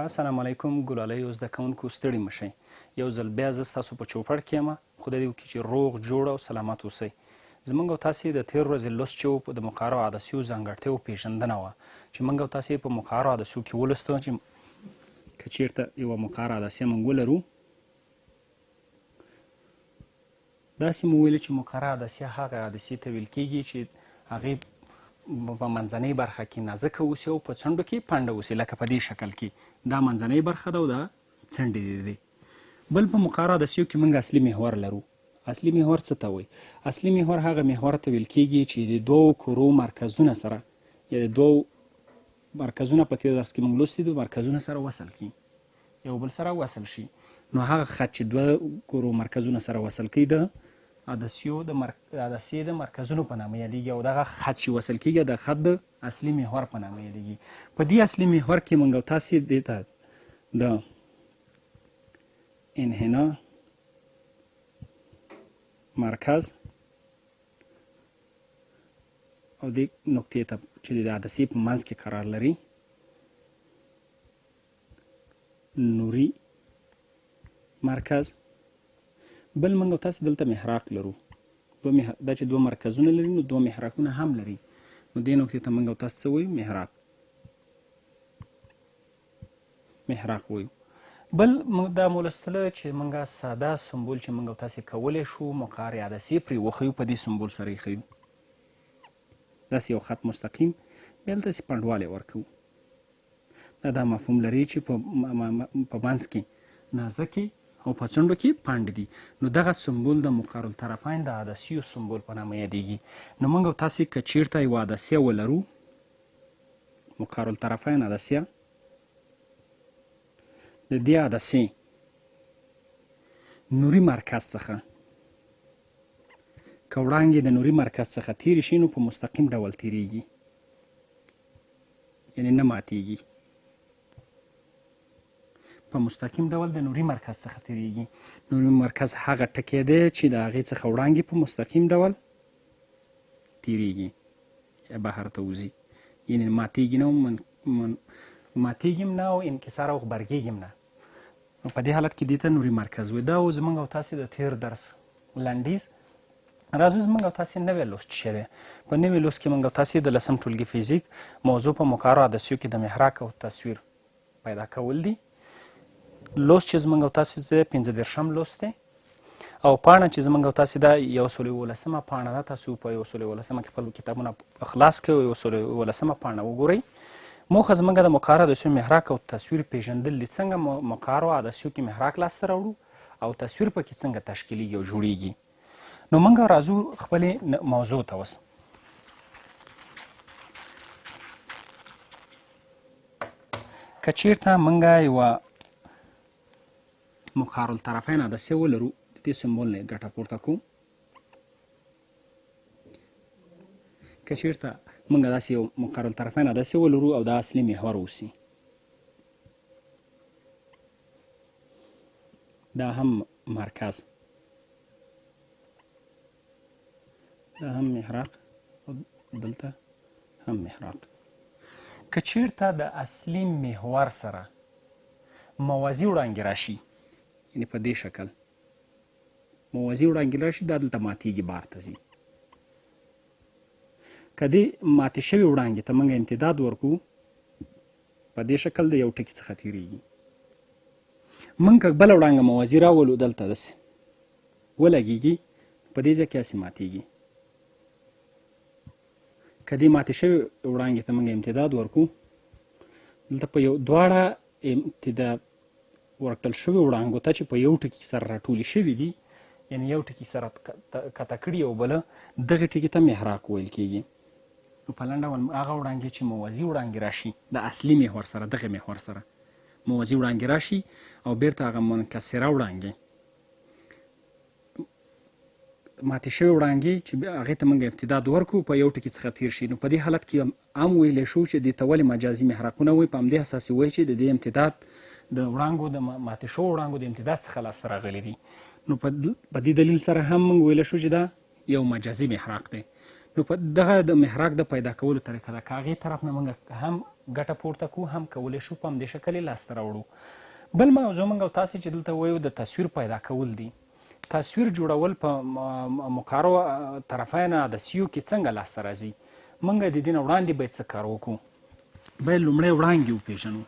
السلام علیکم ګلالیو زده کوونکو ستړي مشئ. یو ځل بیا زه ستاسو په چوپړ کې یم. خدای دې وکړي چې روغ جوړ او سلامت اوسئ. زموږ او تاسې د تېر ورځې لوست چې و د مقعرو عدسیو ځانګړتیاو پېژندنه وه چې موږ او تاسې په مقعرو عدسیو کې ولوسته چې که چېرته یوه مقعره عدسیه موږ ولرو، داسې مو ویلي چې مقعره عدسیه هغه عدسیې ته ویل کېږي چې هغې په منځنۍ برخه کې نازکه اوسي او په څنډو کې پنډه اوسي، لکه په دې شکل کې دا منځنۍ برخه ده او دا څنډې دي. بل په مقعره عدسیو کې موږ اصلي محور لرو. اصلي محور څه ته وایي؟ اصلي محور هغه محور ته ویل کېږي چې د دوو کرو مرکزونه سره، یا د دوو مرکزونه په تېر درس کې موږ لوستي دي، مرکزونه سره وصل کړي، یو بل سره وصل شي. نو هغه خط چې دوه کرو مرکزونه سره وصل کوي د عدسیې د مرکزونو په نامه یادېږي، او دغه خط چې وصل کېږي د خط د اصلي محور په نامه یادېږي. په دې اصلي محور کې موږ او تاسې دې ته د انحنا مرکز او دې نقطې ته چې د عدسیې په منځ کې قرار لري نوري مرکز. بل موږ او تاسې دلته محراق لرو. دا چې دوه مرکزونه لري نو دوه محراقونه هم لري، نو دې نقطې ته موږ او تاسې څه وایو؟ محراق وایو. بل دا مو لوستله چې موږ ساده سمبول چې موږ او تاسې کولی شو مقعرې عدسیې پرې وښیو، په دې سمبول سره یې ښیو. داسې یو خط مستقیم بیا داسې پنډوالی ورکوو. دا مفهوم لري چې په منځ کې نازکې او په څنډو کې پنډ دي. نو دغه سمبول د مقعر الطرفین د عدسیو سمبول په نامه یادېږي. نو موږ او تاسې که چېرته یوه عدسیه ولرو، مقعر الطرفین عدسیه، د دې عدسیې نوري مرکز څخه که وړانګې د نوري مرکز څخه تېرې شي نو په مستقیم ډول تېرېږي، یعنې نه ماتېږي. په مستقیم ډول د نوري مرکز څخه تېرېږي. نوري مرکز هغه ټکی دی چې د هغې څخه وړانګې په مستقیم ډول تېرېږي یا بهر ته وځي، یعنې ماتېږي نه ماتېږي نه او انکسار او غبرګېږي نه. نو په دې حالت کې دې ته نوري مرکز وایي. دا زموږ او تاسې د تېر درس لنډیز. راځو زموږ او تاسې نوی لوست چې دی. په نوي لوست کې موږ او تاسې د 10م ټولګي فزیک موضوع په مقعرو عدسیو کې د محراق او تصویر پیدا کول دي. لوست چې زموږ او تاسې د 15 لوست دی، او پاڼه چې زموږ او تاسې دا 111 پاڼه ده. تاسو په 111 کې خپل کتابونه خلاص کړئ او 111 پاڼه وګورئ. موخه زموږ د مقعرو عدسیو محراق او تصویر پیژندل دي، څنګه مقعرو عدسیو کې محراق لاسته راوړو او تصویر پکې څنګه تشکیلیږي او جوړیږي. نو موږ راځو خپلې موضوع ته اوس. که چېرته موږ یوه مقعر الطرفین عدسیه ولرو، د دې سمبول نه ګټه پورته کوو. که چېرته موږ داسې یو مقعر الطرفین عدسیه ولرو او دا اصلي محور اوسي، دا هم مرکز، دا هم محراق او دلته هم محراق. که چېرته د اصلي محور سره موازي وړانګې راشي، یعنې په دې شکل موازي وړانګې راشي، دا دلته ماتېږي، بار ته ځي. که دې ماتې شوې وړانګې ته موږ امتداد ورکړو، په دې شکل د یو ټکي څخه تېرېږي. موږ که بله وړانګه موازي راولو، دلته داسې ولګېږي، په دې ځای کې هسې ماتېږي. که دې ماتې شوې وړانګې ته موږ امتداد ورکړو، دلته په یو دواړه امتداد ورکړل شوي وړانګو ته چې په یو ټکي سره راټولې شوي دي، یعنې یو ټکي سره کته کړي او بله، دغې ټکي ته محراق ویل کېږي. نو په لنډ ډول هغه وړانګې چې موازي وړانګې راشي د اصلي محور سره، دغې محور سره موازي وړانګې راشي او بیرته هغه منکسره وړانګې ماتې شوې وړانګې چې هغې ته موږ امتداد ورکړو، په یو ټکي څخه تېر شي. نو په دې حالت کې هم ویلی شو چې دې ته ولې مجازي محراقونه وایي. په همدې اساس یې وایي چې د دې امتداد د وړانګو د ماتې شوو وړانګو د امتداد څخه لاسته راغلي دي. نو په دې دلیل سره هم موږ ویلی شو چې دا یو مجازي محراق دی. نو په دغه د محراق د پیدا کولو طریقه ده. که هغې طرف نه موږ هم ګټه پورته کړو، هم کولی شو په همدې شکل یې لاسته راوړو. بل موضوع موږ او تاسې چې دلته وایو د تصویر پیدا کول دي. تصویر جوړول په مقعرو طرفین عدسیوکې څنګه لاسته راځي؟ موږ د دې نه وړاندې باید څه کار وکړو؟ باید لومړی وړانګې وپېژنو.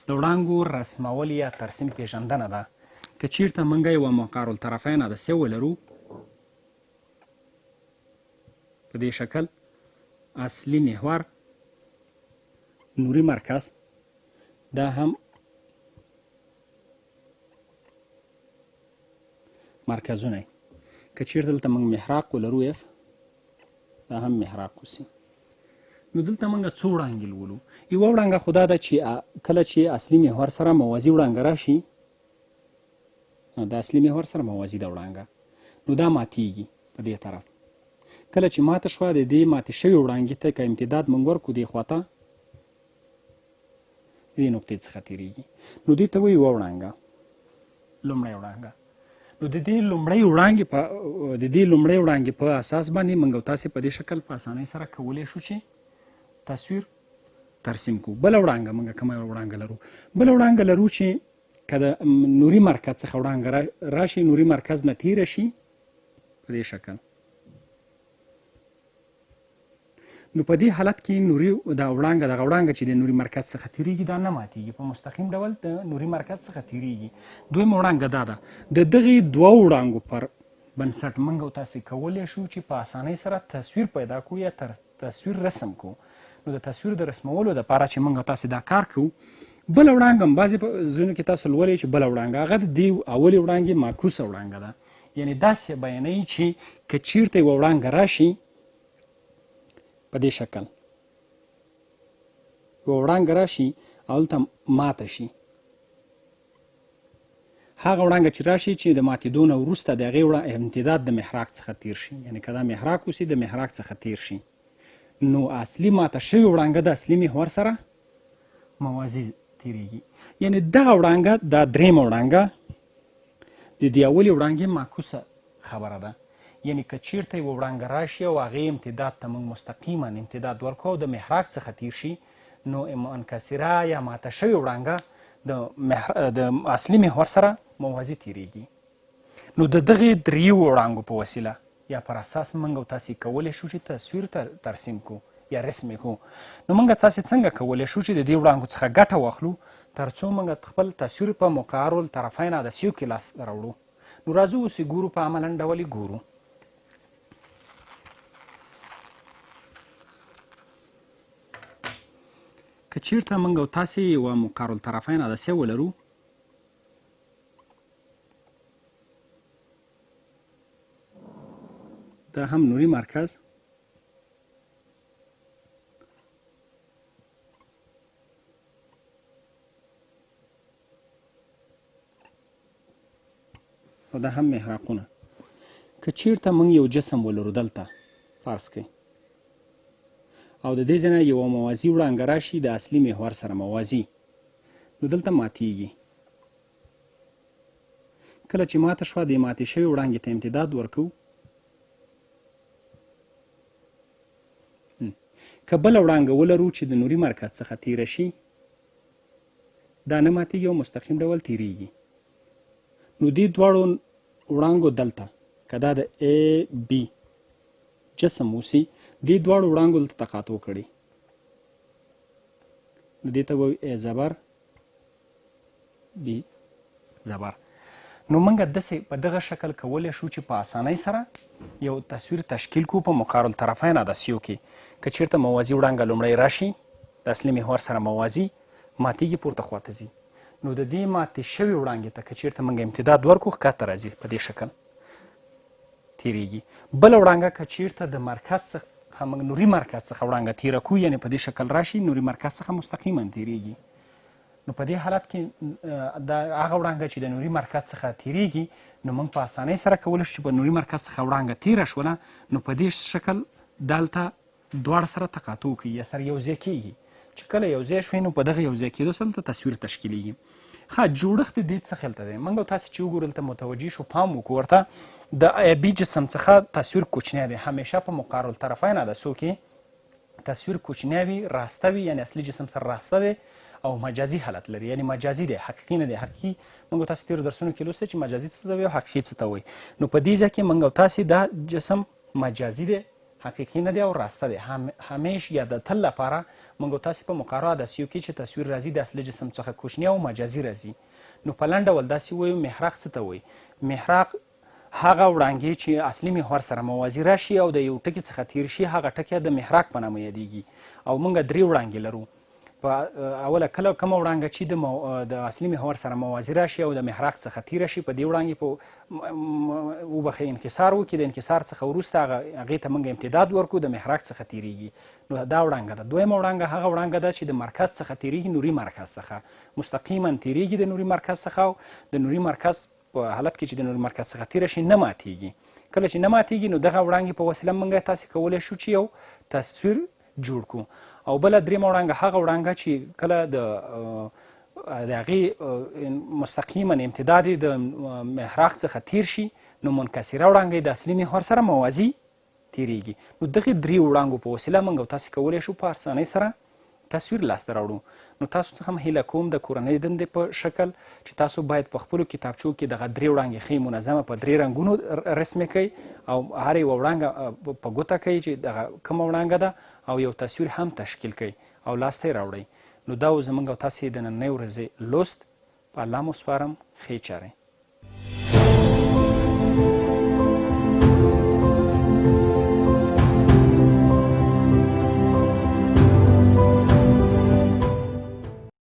د وړانګو رسمول یا ترسیم پېژندنه ده. که چیرته موږ یوه مقعرو الطرفین عدسیه ولرو په دې شکل، اصلي محور، نوري مرکز، دا هم مرکزونه. که چیرته دلته موږ محراق ولرو اف، دا هم محراق اوسي. نو دلته موږ څو وړانګې لولو. یوه وړانګه خو دا ده چې کله چې اصلي محور سره موازي وړانګه راشي، د اصلي محور سره موازي ده وړانګه، نو دا ماتیږي په دې طرف. کله چې ماته شوه، د دې ماتې شوې وړانګې ته که امتداد موږ ورکړو دې خواته، دې نقطې څخه تېرېږي، نو دې ته وایي یوه وړانګه، لومړۍ وړانګه. نو د دې لومړۍ وړانګې په اساس باندې موږ او تاسې په دې شکل په اسانۍ سره کولی شو چې تصویر ترسیم کړو. بله وړانګه موږ کومه وړانګه لرو؟ بله وړانګه لرو چې که د نوري مرکز څخه وړانګه راشي، نوري مرکز نه تېره شي په دې شکل، نو په دې حالت کې دغه وړانګه چې د نوري مرکز څخه تېرېږي دا نه ماتېږي، په مستقیم ډول د نوري مرکز څخه تېرېږي. دویمه وړانګه دا ده. د دغې دوه وړانګو پر بنسټ موږ او تاسې کولی شو چې په اسانۍ سره تصویر پیدا کړو یا تصویر رسم کړو. نو د تصویر د رسمولو دپاره چې موږ او تاسې دا کار کوو، بله وړانګه هم بعضې په ځایونو کې تاسو لولئ چې بله وړانګه هغه د دې اولې وړانګې معکوسه وړانګه ده. یعنې داسې بیانوي چې که چیرته یوه وړانګه راشي په دې شکل، یوه وړانګه راشي او هلته ماته شي، هغه وړانګه چې راشي چې د ماتېدو نه وروسته د هغې امتداد د محراق څخه تېر شي، یعنې که دا محراق اوسي د محراق څخه تېر شي، نو اصلي ماته شوې وړانګه د اصلي محور سره موازي تېرېږي. یعنې دغه وړانګه، دا درېیمه وړانګه د دې اولې وړانګې معکوسه خبره ده. یعنې که چیرته یوه وړانګه راشي او هغې امتداد ته موږ مستقیما امتداد ورکړو او د محراق څخه تېر شي، نو منکسره یا ماته شوې وړانګه د اصلي محور سره موازي تېرېږي. نو د دغې دریو وړانګو په وسیله یا پر اساس موږ او تاسې کولی شو چې تصویر ترسیم کړو یا رسم یې کړو. نو موږ تاسې څنګه کولی شو چې د دې وړانګو څخه ګټه واخلو تر څو موږ خپل تصویر په مقعرو الطرفین عدسیوکې لاسته راوړو؟ نو راځو اوس یې ګورو، په عملا ډول یې ګورو. که چیرته موږ او تاسې یوه مقعرو الطرفین عدسیه ولرو، دا هم نوري مرکز، او دا هم محراقونه. که چیرته موږ یو جسم ولرو دلته فرض کړئ، او د دې ځای نه یوه موازي وړانګه راشي د اصلي محور سره موازي، نو دلته ماتیږي. کله چې ماته شوه، د ماتې شوې وړانګې ته امتداد ورکوو. که بله وړانګه ولرو چې د نوري مرکز څخه تېره شي، دا نه ماتېږي او مستقیم ډول تېرېږي. نو دې دواړو وړانګو دلته، که دا د A B جسم اوسي، دې دواړو وړانګو دلته تقاطع کړي، نو دې ته وایو A زبر B زبر. نو موږ داسې په دغه شکل کولی شو چې په اسانۍ سره یو تصویر تشکیل کړو په مقعرو الطرفین عدسیوکې. که چیرته موازي وړانګه لومړی راشي د اصلي محور سره موازي، ماتېږي، پورته خواته ځي، نو د دې ماتې شوې وړانګې ته که چیرته موږ امتداد ورکړو، ښکته راځي، په دې شکل تېرېږي. بله وړانګه که چیرته د مرکز څخه موږ نوري مرکز څخه وړانګه تېره کړو، یعنې په دې شکل راشي، نوري مرکز څخه مستقیما تېرېږي. نو په دې حالت کې دا هغه وړانګه چې د نوري مرکز څخه تېرېږي، نو موږ په اسانۍ سره کولی شو چې په نوري مرکز څخه وړانګه تېره شوله، نو په دې شکل دلته دواړه سره تقاطع کوي یا سره یو ځای کېږي. چې کله یو ځای شوي، نو په دغه یو ځای کېدو سره دلته تصویر تشکیلیږي. ښه، جوړښت دې څه خیال ته دی؟ موږ او تاسې چې وګورو دلته متوجه شو، پام وکړو ورته، د A B جسم څخه تصویر کوچنی دی. همیشه په مقعرو الطرفین عدسیو کې تصویر کوچنی وي، راسته وي، یعنې اصلي جسم سره راسته دی او مجازي حالت لري، یعنې مجازي دی، حقیقي نه دی. حقیقي موږ تاسو تېرو درسونو کې لوستی چې مجازي څه ته وایي او حقیقي څه ته وایي. نو په دې ځای کې موږ تاسې دا جسم مجازي دی، حقیقي نه دی او راسته دی. همیش یا د تل لپاره موږ تاسې په مقعرو عدسیوکې چې تصویر راځي د اصلي جسم څخه کوچنی او مجازي راځي. نو په لنډ ډول داسې وایو محراق څه ته وایي؟ محراق هغه وړانګې چې اصلي محور سره موازي راشي او د یو ټکي څخه تیر شي، هغه ټکی د محراق په نامه یادیږي. او موږ 3 وړانګې لرو. په اوله کومه وړانګه چې د اصلي محور سره موازي راشي او د محراق څخه تیره شي، په دې وړانګې په وبخښئ انکسار وکړي، د انکسار څخه وروسته هغې ته موږ امتداد ورکړو، د محراق څخه تیریږي. نو دا وړانګه ده. دویمه وړانګه هغه وړانګه ده چې د مرکز څخه تیریږي، نوري مرکز څخه مستقیما تیریږي د نوري مرکز څخه، او د نوري مرکز په حالت کې چې د نوري مرکز څخه تیره شي نه ماتیږي. کله چې نه ماتیږي نو دغه وړانګې په وسیله موږ تاسې کولی شو چې یو تصویر جوړ کړو. او بله دریمه وړانګه هغه وړانګه چې کله د هغې مستقیما امتداد د محراق څخه تیر شي نو منکسره وړانګه د اصلي محور سره موازي تیریږي. نو دغې 3 وړانګو په وسیله موږ او تاسې کولی شو په اسانۍ سره تصویر لاسته راوړو. نو تاسو څخه هم هیله کوم د کورنۍ دندې په شکل چې تاسو باید په خپلو کتابچو کې دغه 3 وړانګې ښې منظمه په 3 رنګونو رسمې کړئ او هر یوه وړانګه په ګوته کړئ چې دغه کومه وړانګه ده او یو تصویر هم تشکیل کړئ او لاسته یې راوړئ. نو دا زموږ او تاسې د نننۍ ورځې لوست. په الله مو سپارم، ښې چارې.